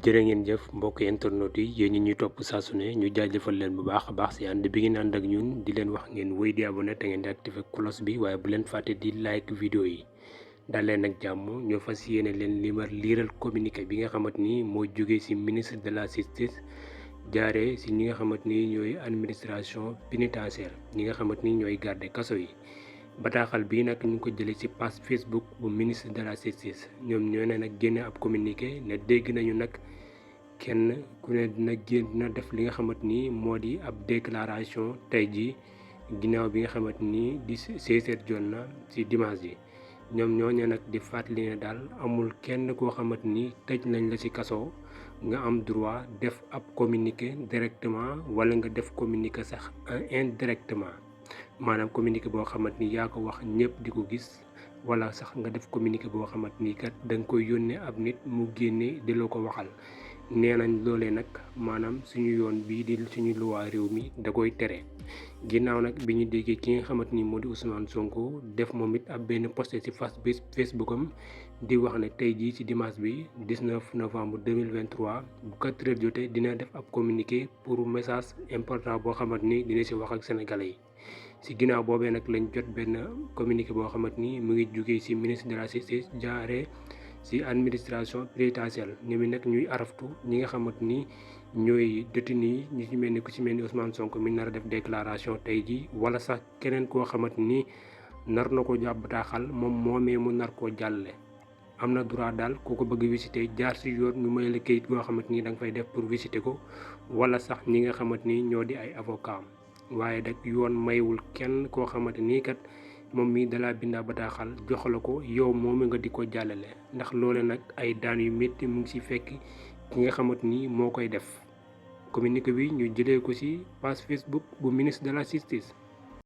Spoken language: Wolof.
jërë ngeen jëf mbokk internet yi yéen ñi ñuy topp saa su ne ñu jaajëfal leen bu baax a baax si ànd bi ngeen ànd ak ñun di leen wax ngeen wéy di abonné te ngeen di activé cloche bi waaye bu leen fàtte di like vidéo yi daal leen ak jàmm ñoo fas yéene leen liiral communiqué bi nga xamante ni moo jógee si ministre de la justice jaaree si ñi nga xamante ni ñooy administration pénitentiaire ñi nga xamante ni ñooy garde kaso yi. bataaxal bii nag ñu ngi ko jëlee ci page Facebook bu ministre de la justice ñoom ñoo ne nag génne ab communiqué ne dégg nañu nag kenn ku ne dina def li nga xamante ni moo di ab déclaration tey jii ginnaaw bi nga xamante ni di 16h jot na ci dimanche ji ñoom ñooñu nag di fàttali ne daal amul kenn koo xamante ni tëj nañ la ci kaso nga am droit def ab communiqué directement wala nga def communiqué sax indirectement. maanaam communiqué boo xamante ni yaa ko wax ñëpp di ko gis wala sax nga def communiqué boo xamante ni kat da nga koy yónnee ab nit mu génne di la ko waxal nee nañ loolee nag maanaam suñu yoon bii di suñu luwaa réew mi da koy tere. ginnaaw nag bi ñu déggee ki nga xamante ni moo di Ousmane Sonko def moom it ab benn posté ci Facebook am di wax ne tey jii ci dimanche bi 19 novembre 2023 bu 4 heures jotee dina def ab communiqué pour message important boo xamante ni dina ci wax ak sénégalais yi. ci ginnaaw boobee nag lañ jot benn communiqué boo xamante ni mu ngi jugee ci ministre de la justice jaaree ci administration pénitentiaire ñoom nag ñuy araftu ñi nga xamante ni ñooy détenu yi ñu ci mel ni ku ci mel ni Ousmane Sonko mi nar a def déclaration tey jii wala sax keneen koo xamante ni nar na ko jàpp bataaxal moom moomee mu nar koo jàlle. am na droit daal ku ko bëgg visiter jaar ci yoon ñu may la kayit goo xamante ni da nga fay def pour visiter ko wala sax ñi nga xamante ni ñoo di ay avocat waaye nag yoon maywul kenn koo xamante ni kat moom mii dalaa bindaa bataaxal jox la ko yow moom nga di ko jàllale ndax loole nag ay daan yu métti mu ngi ci fekk ki nga xamante ni moo koy def. communiqué bi ñu jëlee ko ci page Facebook bu ministre de la justice.